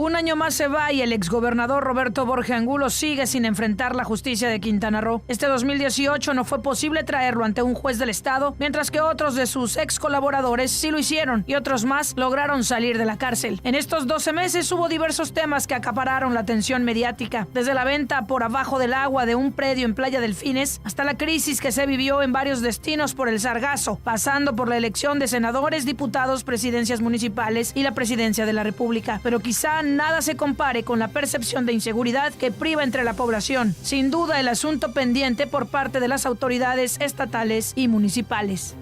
Un año más se va y el exgobernador Roberto Borge Angulo sigue sin enfrentar la justicia de Quintana Roo. Este 2018 no fue posible traerlo ante un juez del estado, mientras que otros de sus ex colaboradores sí lo hicieron y otros más lograron salir de la cárcel. En estos 12 meses hubo diversos temas que acapararon la atención mediática, desde la venta por abajo del agua de un predio en Playa Delfines hasta la crisis que se vivió en varios destinos por el sargazo, pasando por la elección de senadores, diputados, presidencias municipales y la presidencia de la República. Pero quizá nada se compare con la percepción de inseguridad que priva entre la población. Sin duda, el asunto pendiente por parte de las autoridades estatales y municipales.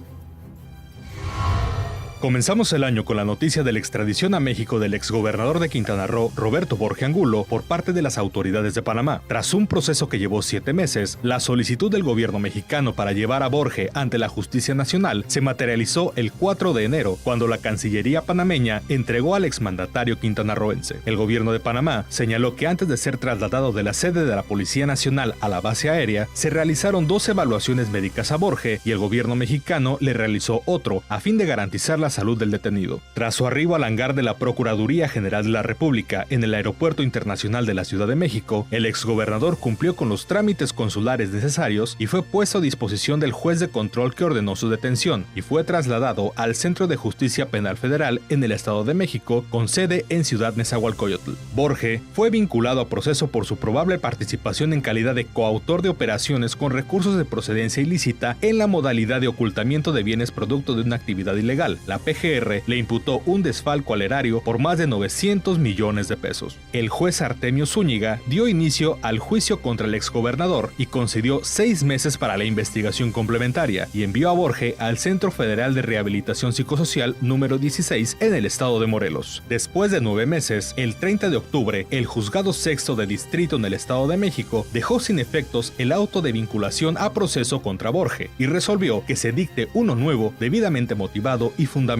Comenzamos el año con la noticia de la extradición a México del exgobernador de Quintana Roo, Roberto Borge Angulo, por parte de las autoridades de Panamá. Tras un proceso que llevó 7 meses, la solicitud del gobierno mexicano para llevar a Borge ante la Justicia Nacional se materializó el 4 de enero, cuando la Cancillería panameña entregó al exmandatario quintanarroense. El gobierno de Panamá señaló que antes de ser trasladado de la sede de la Policía Nacional a la base aérea, se realizaron 2 evaluaciones médicas a Borge y el gobierno mexicano le realizó otro, a fin de garantizar la salud del detenido. Tras su arribo al hangar de la Procuraduría General de la República en el Aeropuerto Internacional de la Ciudad de México, el exgobernador cumplió con los trámites consulares necesarios y fue puesto a disposición del juez de control que ordenó su detención y fue trasladado al Centro de Justicia Penal Federal en el Estado de México, con sede en Ciudad Nezahualcóyotl. Borge fue vinculado a proceso por su probable participación en calidad de coautor de operaciones con recursos de procedencia ilícita en la modalidad de ocultamiento de bienes producto de una actividad ilegal. La PGR le imputó un desfalco al erario por más de 900 millones de pesos. El juez Artemio Zúñiga dio inicio al juicio contra el exgobernador y concedió 6 meses para la investigación complementaria y envió a Borge al Centro Federal de Rehabilitación Psicosocial número 16 en el estado de Morelos. Después de 9 meses, el 30 de octubre, el Juzgado Sexto de Distrito en el Estado de México dejó sin efectos el auto de vinculación a proceso contra Borge y resolvió que se dicte uno nuevo debidamente motivado y fundamentado.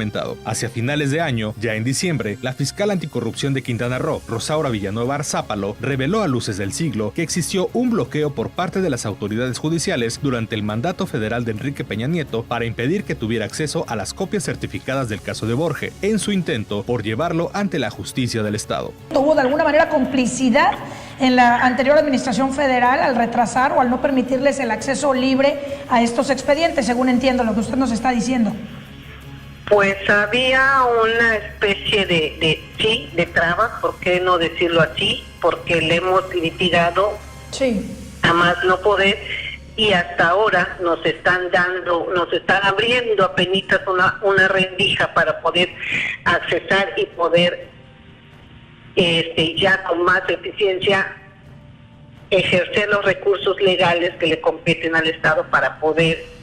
Hacia finales de año, ya en diciembre, la fiscal anticorrupción de Quintana Roo, Rosaura Villanueva Arzápalo, reveló a luces del siglo que existió un bloqueo por parte de las autoridades judiciales durante el mandato federal de Enrique Peña Nieto para impedir que tuviera acceso a las copias certificadas del caso de Borge, en su intento por llevarlo ante la justicia del Estado. ¿Hubo de alguna manera complicidad en la anterior administración federal al retrasar o al no permitirles el acceso libre a estos expedientes, según entiendo lo que usted nos está diciendo? Pues había una especie de trabas, ¿por qué no decirlo así? Porque le hemos litigado a más no poder y hasta ahora nos están abriendo apenitas una rendija para poder accesar y poder ya con más eficiencia ejercer los recursos legales que le competen al Estado para poder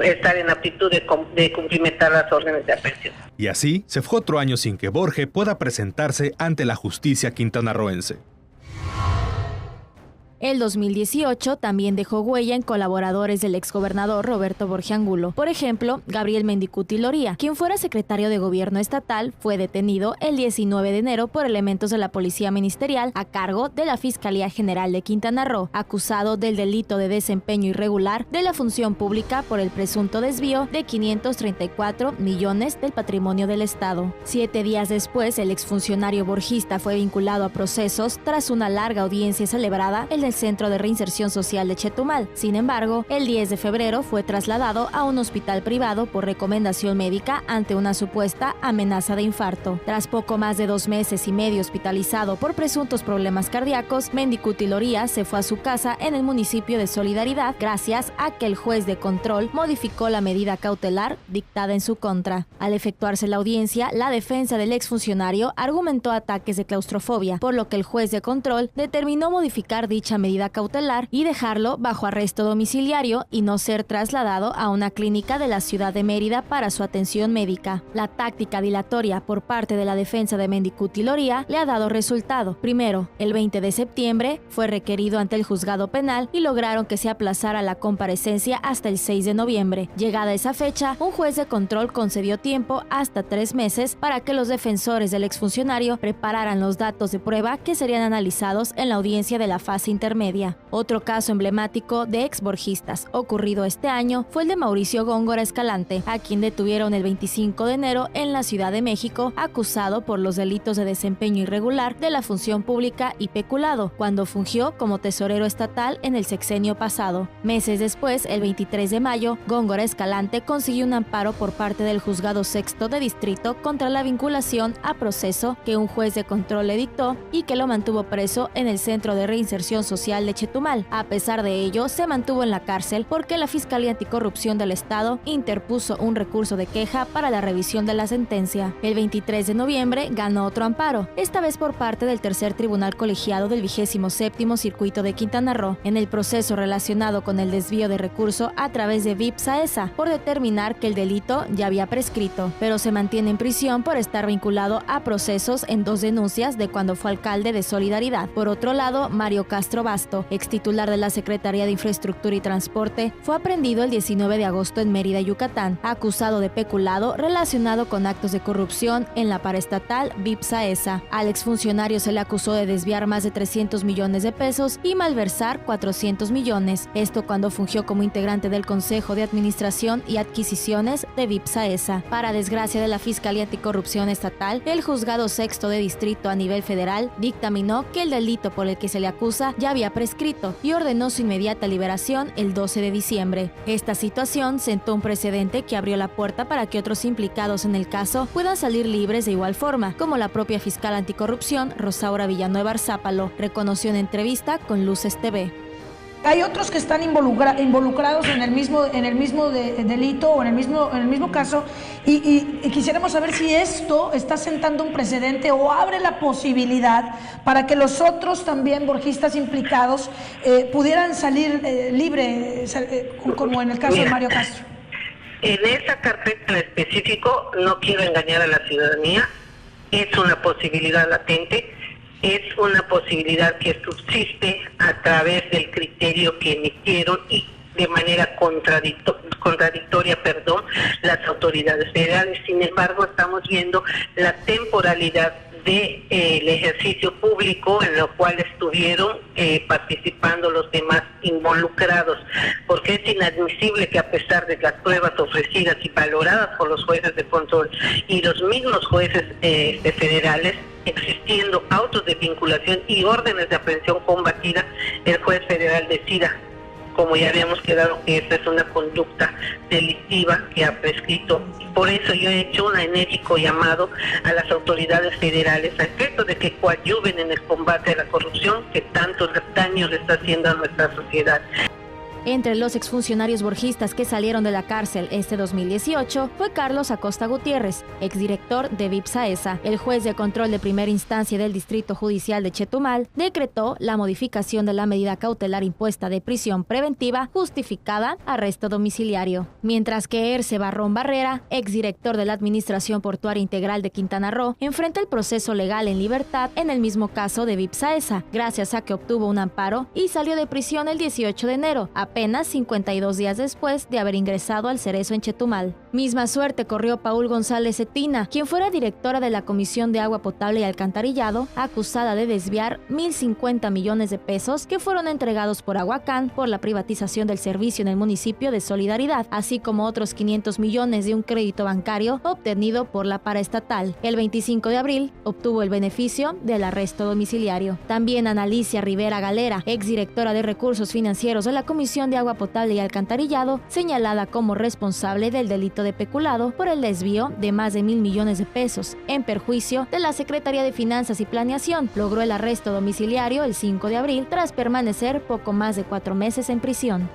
estar en aptitud de cumplimentar las órdenes de aprehensión. Y así se fue otro año sin que Borge pueda presentarse ante la justicia quintanarroense. El 2018 también dejó huella en colaboradores del exgobernador Roberto Borge Angulo. Por ejemplo, Gabriel Mendicuti Loría, quien fuera secretario de gobierno estatal, fue detenido el 19 de enero por elementos de la Policía Ministerial a cargo de la Fiscalía General de Quintana Roo, acusado del delito de desempeño irregular de la función pública por el presunto desvío de 534 millones del patrimonio del Estado. 7 días después, el exfuncionario borgista fue vinculado a procesos tras una larga audiencia celebrada en el Centro de Reinserción Social de Chetumal. Sin embargo, el 10 de febrero fue trasladado a un hospital privado por recomendación médica ante una supuesta amenaza de infarto. Tras poco más de 2 meses y medio hospitalizado por presuntos problemas cardíacos, Mendicuti Loría se fue a su casa en el municipio de Solidaridad gracias a que el juez de control modificó la medida cautelar dictada en su contra. Al efectuarse la audiencia, la defensa del exfuncionario argumentó ataques de claustrofobia, por lo que el juez de control determinó modificar dicha medida cautelar y dejarlo bajo arresto domiciliario y no ser trasladado a una clínica de la ciudad de Mérida para su atención médica. La táctica dilatoria por parte de la defensa de Mendicuti Loría le ha dado resultado. Primero, el 20 de septiembre fue requerido ante el juzgado penal y lograron que se aplazara la comparecencia hasta el 6 de noviembre. Llegada esa fecha, un juez de control concedió tiempo hasta 3 meses para que los defensores del exfuncionario prepararan los datos de prueba que serían analizados en la audiencia de la fase intermedia intermedia. Otro caso emblemático de exborgistas ocurrido este año fue el de Mauricio Góngora Escalante, a quien detuvieron el 25 de enero en la Ciudad de México, acusado por los delitos de desempeño irregular de la función pública y peculado, cuando fungió como tesorero estatal en el sexenio pasado. Meses después, el 23 de mayo, Góngora Escalante consiguió un amparo por parte del Juzgado Sexto de Distrito contra la vinculación a proceso que un juez de control le dictó y que lo mantuvo preso en el Centro de Reinserción Social de Chetumal. A pesar de ello, se mantuvo en la cárcel porque la Fiscalía Anticorrupción del Estado interpuso un recurso de queja para la revisión de la sentencia. El 23 de noviembre ganó otro amparo, esta vez por parte del Tercer Tribunal Colegiado del 27º Circuito de Quintana Roo, en el proceso relacionado con el desvío de recurso a través de VIP-SAESA, por determinar que el delito ya había prescrito, pero se mantiene en prisión por estar vinculado a procesos en 2 denuncias de cuando fue alcalde de Solidaridad. Por otro lado, Mario Castro Basto, ex titular de la Secretaría de Infraestructura y Transporte, fue aprehendido el 19 de agosto en Mérida, Yucatán, acusado de peculado relacionado con actos de corrupción en la paraestatal VIP-SAESA. Al exfuncionario se le acusó de desviar más de 300 millones de pesos y malversar 400 millones, esto cuando fungió como integrante del Consejo de Administración y Adquisiciones de VIP-SAESA. Para desgracia de la Fiscalía Anticorrupción Estatal, el Juzgado Sexto de Distrito a nivel federal dictaminó que el delito por el que se le acusa ya había prescrito y ordenó su inmediata liberación el 12 de diciembre. Esta situación sentó un precedente que abrió la puerta para que otros implicados en el caso puedan salir libres de igual forma, como la propia fiscal anticorrupción Rosaura Villanueva Arzápalo reconoció en entrevista con Luces TV. Hay otros que están involucrados en el mismo delito o en el mismo caso y quisiéramos saber si esto está sentando un precedente o abre la posibilidad para que los otros también borgistas implicados pudieran salir libres, como en el caso de Mario Castro. En esa carpeta en específico, no quiero engañar a la ciudadanía, es una posibilidad latente. Es una posibilidad que subsiste a través del criterio que emitieron y de manera contradictoria, las autoridades federales. Sin embargo, estamos viendo la temporalidad del ejercicio público en lo cual estuvieron participando los demás involucrados, porque es inadmisible que a pesar de las pruebas ofrecidas y valoradas por los jueces de control y los mismos jueces federales, existiendo autos de vinculación y órdenes de aprehensión combatida, el juez federal decida, como ya habíamos quedado, que esta es una conducta delictiva que ha prescrito. Por eso yo he hecho un enérgico llamado a las autoridades federales a efecto de que coadyuven en el combate a la corrupción que tantos daños le está haciendo a nuestra sociedad. Entre los exfuncionarios borgistas que salieron de la cárcel este 2018 fue Carlos Acosta Gutiérrez, exdirector de VIP-SAESA. El juez de control de primera instancia del Distrito Judicial de Chetumal decretó la modificación de la medida cautelar impuesta de prisión preventiva justificada arresto domiciliario. Mientras que Erce Barrón Barrera, exdirector de la Administración Portuaria Integral de Quintana Roo, enfrenta el proceso legal en libertad en el mismo caso de VIP-SAESA, gracias a que obtuvo un amparo y salió de prisión el 18 de enero, apenas 52 días después de haber ingresado al Cerezo en Chetumal. Misma suerte corrió Paul González Cetina, quien fuera directora de la Comisión de Agua Potable y Alcantarillado, acusada de desviar 1,050 millones de pesos que fueron entregados por Aguacán por la privatización del servicio en el municipio de Solidaridad, así como otros 500 millones de un crédito bancario obtenido por la paraestatal. El 25 de abril obtuvo el beneficio del arresto domiciliario. También Ana Alicia Rivera Galera, exdirectora de Recursos Financieros de la Comisión de Agua Potable y Alcantarillado, señalada como responsable del delito de peculado por el desvío de más de 1,000 millones de pesos en perjuicio de la Secretaría de Finanzas y Planeación, logró el arresto domiciliario el 5 de abril tras permanecer poco más de 4 meses en prisión.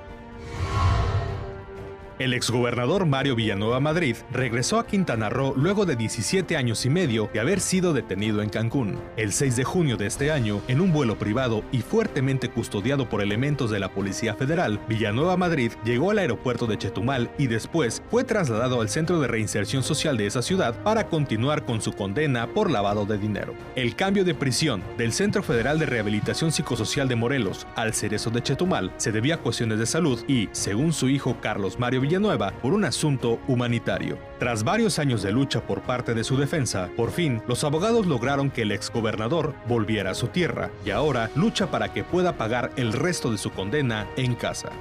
El exgobernador Mario Villanueva Madrid regresó a Quintana Roo luego de 17 años y medio de haber sido detenido en Cancún. El 6 de junio de este año, en un vuelo privado y fuertemente custodiado por elementos de la Policía Federal, Villanueva Madrid llegó al aeropuerto de Chetumal y después fue trasladado al Centro de Reinserción Social de esa ciudad para continuar con su condena por lavado de dinero. El cambio de prisión del Centro Federal de Rehabilitación Psicosocial de Morelos al Cerezo de Chetumal se debía a cuestiones de salud y, según su hijo Carlos Mario Villanueva, Villanueva por un asunto humanitario. Tras varios años de lucha por parte de su defensa, por fin los abogados lograron que el exgobernador volviera a su tierra y ahora lucha para que pueda pagar el resto de su condena en casa.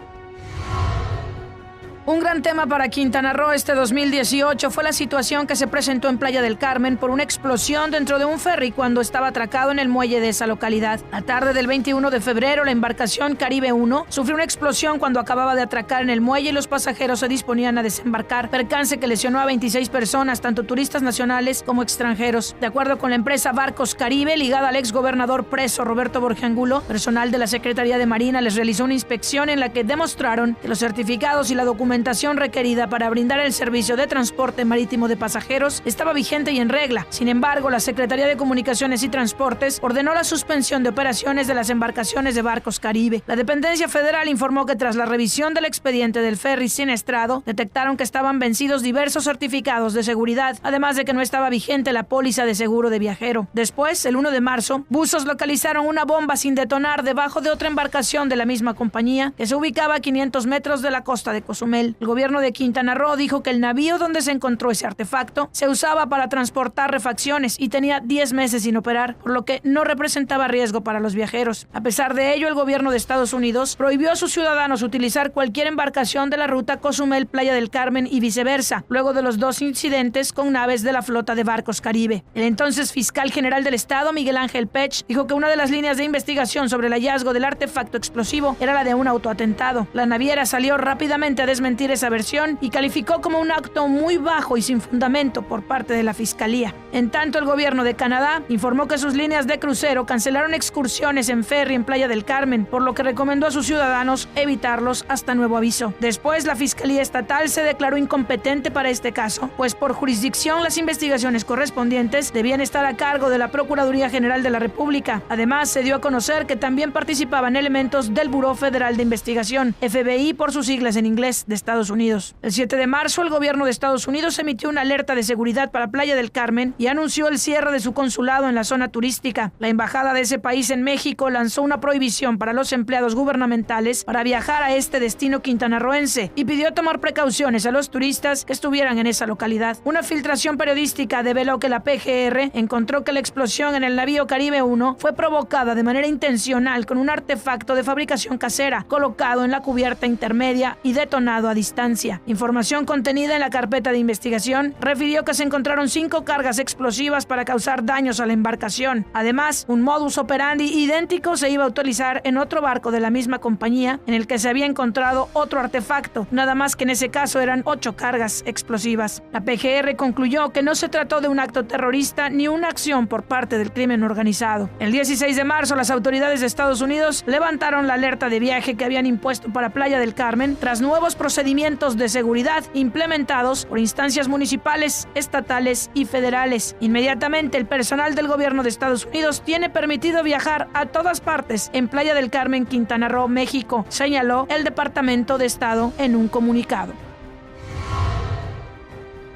Un gran tema para Quintana Roo este 2018 fue la situación que se presentó en Playa del Carmen por una explosión dentro de un ferry cuando estaba atracado en el muelle de esa localidad. La tarde del 21 de febrero, la embarcación Caribe 1 sufrió una explosión cuando acababa de atracar en el muelle y los pasajeros se disponían a desembarcar, percance que lesionó a 26 personas, tanto turistas nacionales como extranjeros. De acuerdo con la empresa Barcos Caribe, ligada al exgobernador preso Roberto Borge Angulo, personal de la Secretaría de Marina les realizó una inspección en la que demostraron que los certificados y la documentación requerida para brindar el servicio de transporte marítimo de pasajeros estaba vigente y en regla. Sin embargo, la Secretaría de Comunicaciones y Transportes ordenó la suspensión de operaciones de las embarcaciones de Barcos Caribe. La dependencia federal informó que tras la revisión del expediente del ferry siniestrado, detectaron que estaban vencidos diversos certificados de seguridad, además de que no estaba vigente la póliza de seguro de viajero. Después, el 1 de marzo, buzos localizaron una bomba sin detonar debajo de otra embarcación de la misma compañía que se ubicaba a 500 metros de la costa de Cozumel. El gobierno de Quintana Roo dijo que el navío donde se encontró ese artefacto se usaba para transportar refacciones y tenía 10 meses sin operar, por lo que no representaba riesgo para los viajeros. A pesar de ello, el gobierno de Estados Unidos prohibió a sus ciudadanos utilizar cualquier embarcación de la ruta Cozumel-Playa del Carmen y viceversa, luego de los 2 incidentes con naves de la flota de Barcos Caribe. El entonces fiscal general del estado, Miguel Ángel Pech, dijo que una de las líneas de investigación sobre el hallazgo del artefacto explosivo era la de un autoatentado. La naviera salió rápidamente a desmentir esa versión y calificó como un acto muy bajo y sin fundamento por parte de la Fiscalía. En tanto, el gobierno de Canadá informó que sus líneas de crucero cancelaron excursiones en ferry en Playa del Carmen, por lo que recomendó a sus ciudadanos evitarlos hasta nuevo aviso. Después, la Fiscalía Estatal se declaró incompetente para este caso, pues por jurisdicción las investigaciones correspondientes debían estar a cargo de la Procuraduría General de la República. Además, se dio a conocer que también participaban elementos del Buró Federal de Investigación, FBI por sus siglas en inglés, de Estados Unidos. El 7 de marzo, el gobierno de Estados Unidos emitió una alerta de seguridad para Playa del Carmen y anunció el cierre de su consulado en la zona turística. La embajada de ese país en México lanzó una prohibición para los empleados gubernamentales para viajar a este destino quintanarroense y pidió tomar precauciones a los turistas que estuvieran en esa localidad. Una filtración periodística develó que la PGR encontró que la explosión en el navío Caribe 1 fue provocada de manera intencional con un artefacto de fabricación casera colocado en la cubierta intermedia y detonado a distancia. Información contenida en la carpeta de investigación refirió que se encontraron 5 cargas explosivas para causar daños a la embarcación. Además, un modus operandi idéntico se iba a utilizar en otro barco de la misma compañía en el que se había encontrado otro artefacto, nada más que en ese caso eran 8 cargas explosivas. La PGR concluyó que no se trató de un acto terrorista ni una acción por parte del crimen organizado. El 16 de marzo, las autoridades de Estados Unidos levantaron la alerta de viaje que habían impuesto para Playa del Carmen tras nuevos procedimientos de seguridad implementados por instancias municipales, estatales y federales. Inmediatamente, el personal del gobierno de Estados Unidos tiene permitido viajar a todas partes en Playa del Carmen, Quintana Roo, México, señaló el Departamento de Estado en un comunicado.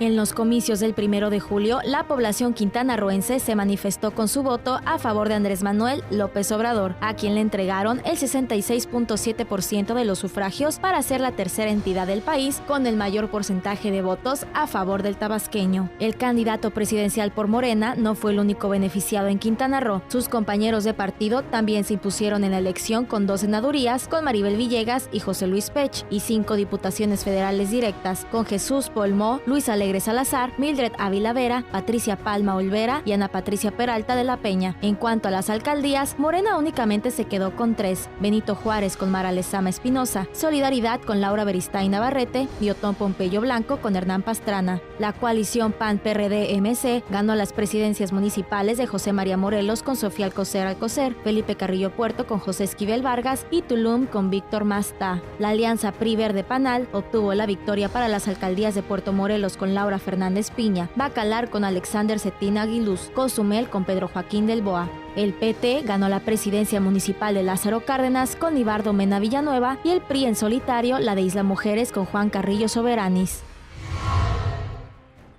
En los comicios del 1 de julio, la población quintanarroense se manifestó con su voto a favor de Andrés Manuel López Obrador, a quien le entregaron el 66.7% de los sufragios para ser la tercera entidad del país con el mayor porcentaje de votos a favor del tabasqueño. El candidato presidencial por Morena no fue el único beneficiado en Quintana Roo. Sus compañeros de partido también se impusieron en la elección con 2 senadurías, con Maribel Villegas y José Luis Pech, y 5 diputaciones federales directas, con Jesús Polmó, Luis Alegre Salazar, Mildred Ávila Vera, Patricia Palma Olvera y Ana Patricia Peralta de la Peña. En cuanto a las alcaldías, Morena únicamente se quedó con 3: Benito Juárez con Mara Lezama Espinosa, Solidaridad con Laura Beristain Navarrete y Otón Pompeyo Blanco con Hernán Pastrana. La coalición PAN-PRD-MC ganó las presidencias municipales de José María Morelos con Sofía Alcocer, Felipe Carrillo Puerto con José Esquivel Vargas y Tulum con Víctor Masta. La alianza PRI-Verde-Panal obtuvo la victoria para las alcaldías de Puerto Morelos con Laura Fernández Piña, Bacalar con Alexander Cetina Aguiluz, Cozumel con Pedro Joaquín del Boa. El PT ganó la presidencia municipal de Lázaro Cárdenas con Ibardo Mena Villanueva y el PRI en solitario la de Isla Mujeres con Juan Carrillo Soberanis.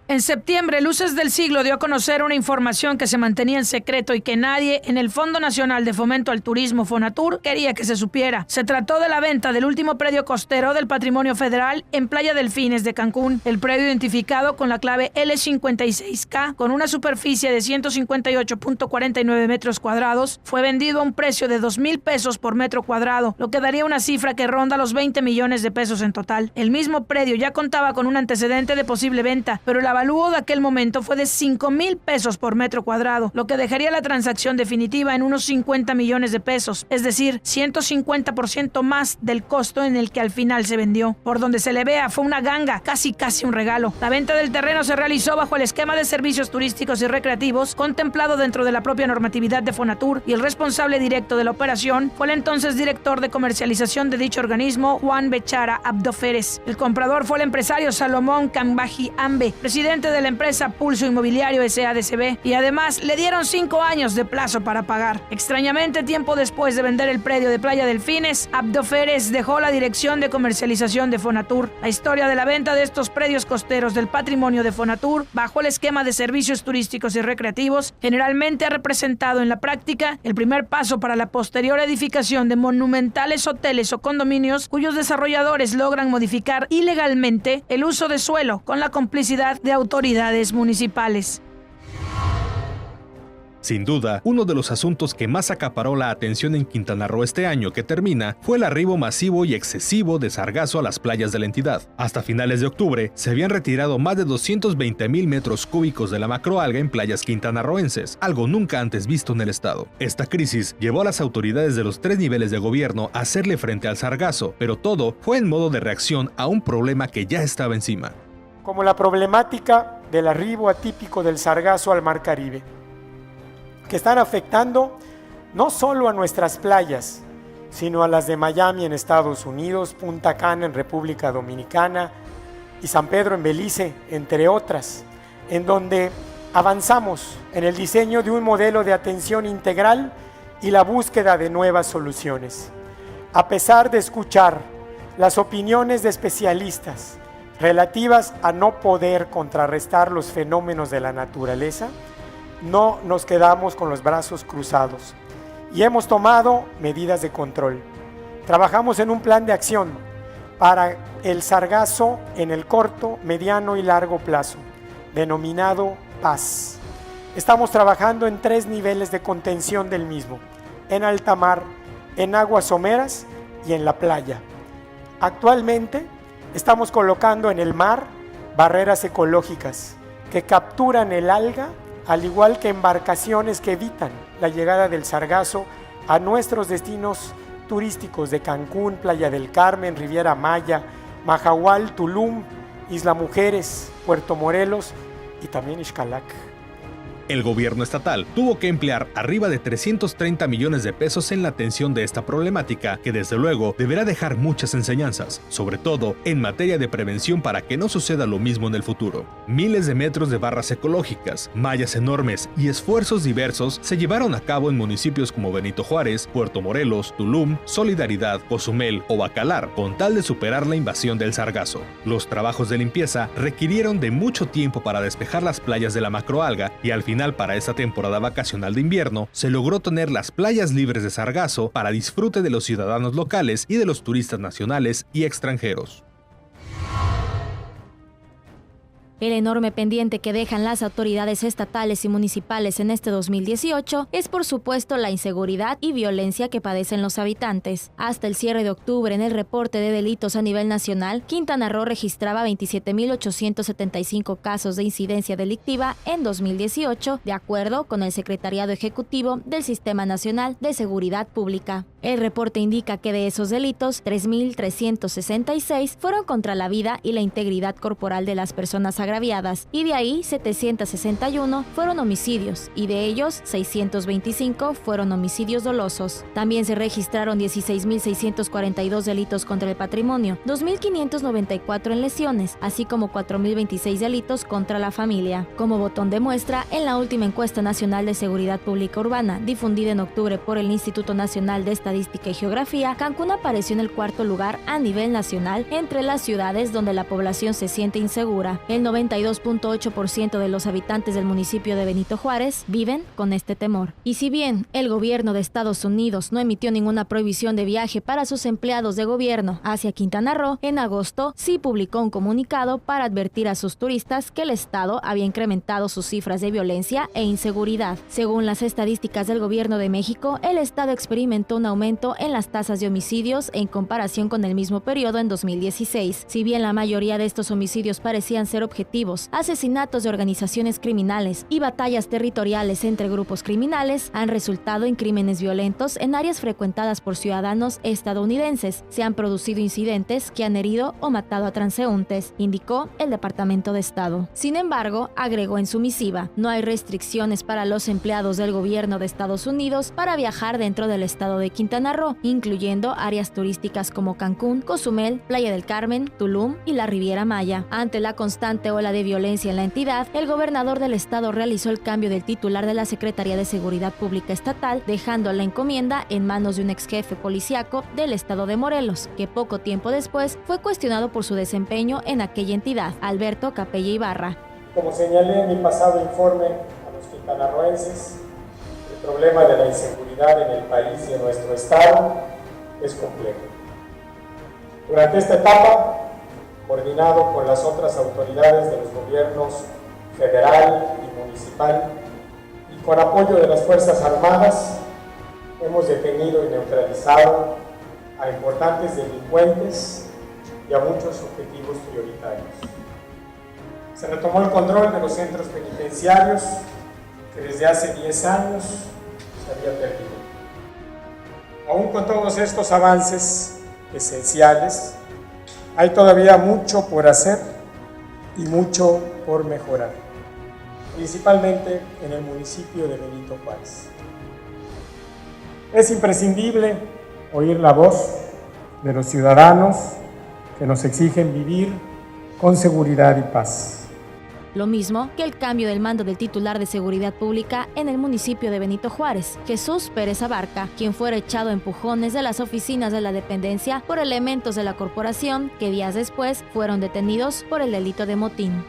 En septiembre, Luces del Siglo dio a conocer una información que se mantenía en secreto y que nadie en el Fondo Nacional de Fomento al Turismo, Fonatur, quería que se supiera. Se trató de la venta del último predio costero del Patrimonio Federal en Playa Delfines de Cancún. El predio, identificado con la clave L56K, con una superficie de 158.49 metros cuadrados, fue vendido a un precio de 2,000 pesos por metro cuadrado, lo que daría una cifra que ronda los 20 millones de pesos en total. El mismo predio ya contaba con un antecedente de posible venta, pero el avalúo de aquel momento fue de 5,000 pesos por metro cuadrado, lo que dejaría la transacción definitiva en unos 50 millones de pesos, es decir, 150% más del costo en el que al final se vendió. Por donde se le vea, fue una ganga, casi un regalo. La venta del terreno se realizó bajo el esquema de servicios turísticos y recreativos contemplado dentro de la propia normatividad de Fonatur, y el responsable directo de la operación fue el entonces director de comercialización de dicho organismo, Juan Bechara Abdoférez. El comprador fue el empresario Salomón Cambaji Ambe, presidente de la empresa Pulso Inmobiliario SADCB, y además le dieron 5 años de plazo para pagar. Extrañamente, tiempo después de vender el predio de Playa Delfines, Abdoférez dejó la dirección de comercialización de Fonatur. La historia de la venta de estos predios costeros del patrimonio de Fonatur bajo el esquema de servicios turísticos y recreativos generalmente ha representado en la práctica el primer paso para la posterior edificación de monumentales hoteles o condominios cuyos desarrolladores logran modificar ilegalmente el uso de suelo con la complicidad de autoridades municipales. Sin duda, uno de los asuntos que más acaparó la atención en Quintana Roo este año que termina fue el arribo masivo y excesivo de sargazo a las playas de la entidad. Hasta finales de octubre, se habían retirado más de 220,000 metros cúbicos de la macroalga en playas quintanarroenses, algo nunca antes visto en el estado. Esta crisis llevó a las autoridades de los 3 niveles de gobierno a hacerle frente al sargazo, pero todo fue en modo de reacción a un problema que ya estaba encima. Como la problemática del arribo atípico del sargazo al Mar Caribe, que están afectando no solo a nuestras playas, sino a las de Miami en Estados Unidos, Punta Cana en República Dominicana y San Pedro en Belice, entre otras, en donde avanzamos en el diseño de un modelo de atención integral y la búsqueda de nuevas soluciones. A pesar de escuchar las opiniones de especialistas relativas a no poder contrarrestar los fenómenos de la naturaleza, no nos quedamos con los brazos cruzados y hemos tomado medidas de control. Trabajamos en un plan de acción para el sargazo en el corto, mediano y largo plazo, denominado PAS. Estamos trabajando en 3 niveles de contención del mismo: en alta mar, en aguas someras y en la playa. Actualmente estamos colocando en el mar barreras ecológicas que capturan el alga, al igual que embarcaciones que evitan la llegada del sargazo a nuestros destinos turísticos de Cancún, Playa del Carmen, Riviera Maya, Mahahual, Tulum, Isla Mujeres, Puerto Morelos y también Xcalac. El gobierno estatal tuvo que emplear arriba de 330 millones de pesos en la atención de esta problemática, que desde luego deberá dejar muchas enseñanzas, sobre todo en materia de prevención para que no suceda lo mismo en el futuro. Miles de metros de barras ecológicas, mallas enormes y esfuerzos diversos se llevaron a cabo en municipios como Benito Juárez, Puerto Morelos, Tulum, Solidaridad, Cozumel o Bacalar, con tal de superar la invasión del sargazo. Los trabajos de limpieza requirieron de mucho tiempo para despejar las playas de la macroalga y al final, para esta temporada vacacional de invierno, se logró tener las playas libres de sargazo para disfrute de los ciudadanos locales y de los turistas nacionales y extranjeros. El enorme pendiente que dejan las autoridades estatales y municipales en este 2018 es, por supuesto, la inseguridad y violencia que padecen los habitantes. Hasta el cierre de octubre, en el reporte de delitos a nivel nacional, Quintana Roo registraba 27,875 casos de incidencia delictiva en 2018, de acuerdo con el Secretariado Ejecutivo del Sistema Nacional de Seguridad Pública. El reporte indica que de esos delitos, 3,366 fueron contra la vida y la integridad corporal de las personas agraviadas, y de ahí 761 fueron homicidios, y de ellos 625 fueron homicidios dolosos. También se registraron 16,642 delitos contra el patrimonio, 2,594 en lesiones, así como 4,026 delitos contra la familia. Como botón de muestra, en la última encuesta nacional de seguridad pública urbana, difundida en octubre por el Instituto Nacional de Estadística y Geografía, Cancún apareció en el 4º lugar a nivel nacional entre las ciudades donde la población se siente insegura. El 92.8% de los habitantes del municipio de Benito Juárez viven con este temor. Y si bien el gobierno de Estados Unidos no emitió ninguna prohibición de viaje para sus empleados de gobierno hacia Quintana Roo, en agosto sí publicó un comunicado para advertir a sus turistas que el estado había incrementado sus cifras de violencia e inseguridad. Según las estadísticas del gobierno de México, el estado experimentó un aumento en las tasas de homicidios en comparación con el mismo periodo en 2016. Si bien la mayoría de estos homicidios parecían ser objetivos, asesinatos de organizaciones criminales y batallas territoriales entre grupos criminales han resultado en crímenes violentos en áreas frecuentadas por ciudadanos estadounidenses. Se han producido incidentes que han herido o matado a transeúntes, indicó el Departamento de Estado. Sin embargo, agregó en su misiva, no hay restricciones para los empleados del gobierno de Estados Unidos para viajar dentro del estado de Quintana Roo, incluyendo áreas turísticas como Cancún, Cozumel, Playa del Carmen, Tulum y la Riviera Maya. Ante la constante ola de violencia en la entidad, el gobernador del estado realizó el cambio del titular de la Secretaría de Seguridad Pública Estatal, dejando la encomienda en manos de un ex jefe policíaco del estado de Morelos, que poco tiempo después fue cuestionado por su desempeño en aquella entidad, Alberto Capella Ibarra. Como señalé en mi pasado informe a los quintanarroenses, el problema de la inseguridad en el país y en nuestro estado es complejo. Durante esta etapa, coordinado con las otras autoridades de los gobiernos federal y municipal y con apoyo de las Fuerzas Armadas, hemos detenido y neutralizado a importantes delincuentes y a muchos objetivos prioritarios. Se retomó el control de los centros penitenciarios que desde hace 10 años se había perdido. Aún con todos estos avances esenciales, hay todavía mucho por hacer y mucho por mejorar, principalmente en el municipio de Benito Juárez. Es imprescindible oír la voz de los ciudadanos que nos exigen vivir con seguridad y paz. Lo mismo que el cambio del mando del titular de Seguridad Pública en el municipio de Benito Juárez, Jesús Pérez Abarca, quien fuera echado a empujones de las oficinas de la dependencia por elementos de la corporación que días después fueron detenidos por el delito de motín.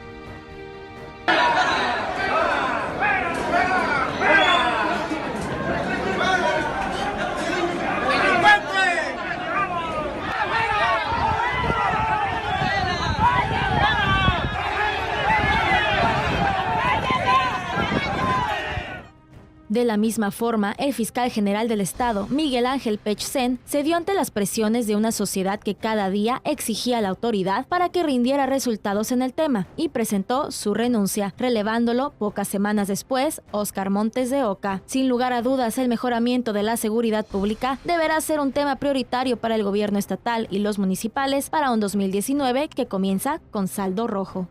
De la misma forma, el fiscal general del estado, Miguel Ángel Pechsen, cedió ante las presiones de una sociedad que cada día exigía a la autoridad para que rindiera resultados en el tema y presentó su renuncia, relevándolo pocas semanas después Óscar Montes de Oca. Sin lugar a dudas, el mejoramiento de la seguridad pública deberá ser un tema prioritario para el gobierno estatal y los municipales para un 2019 que comienza con saldo rojo.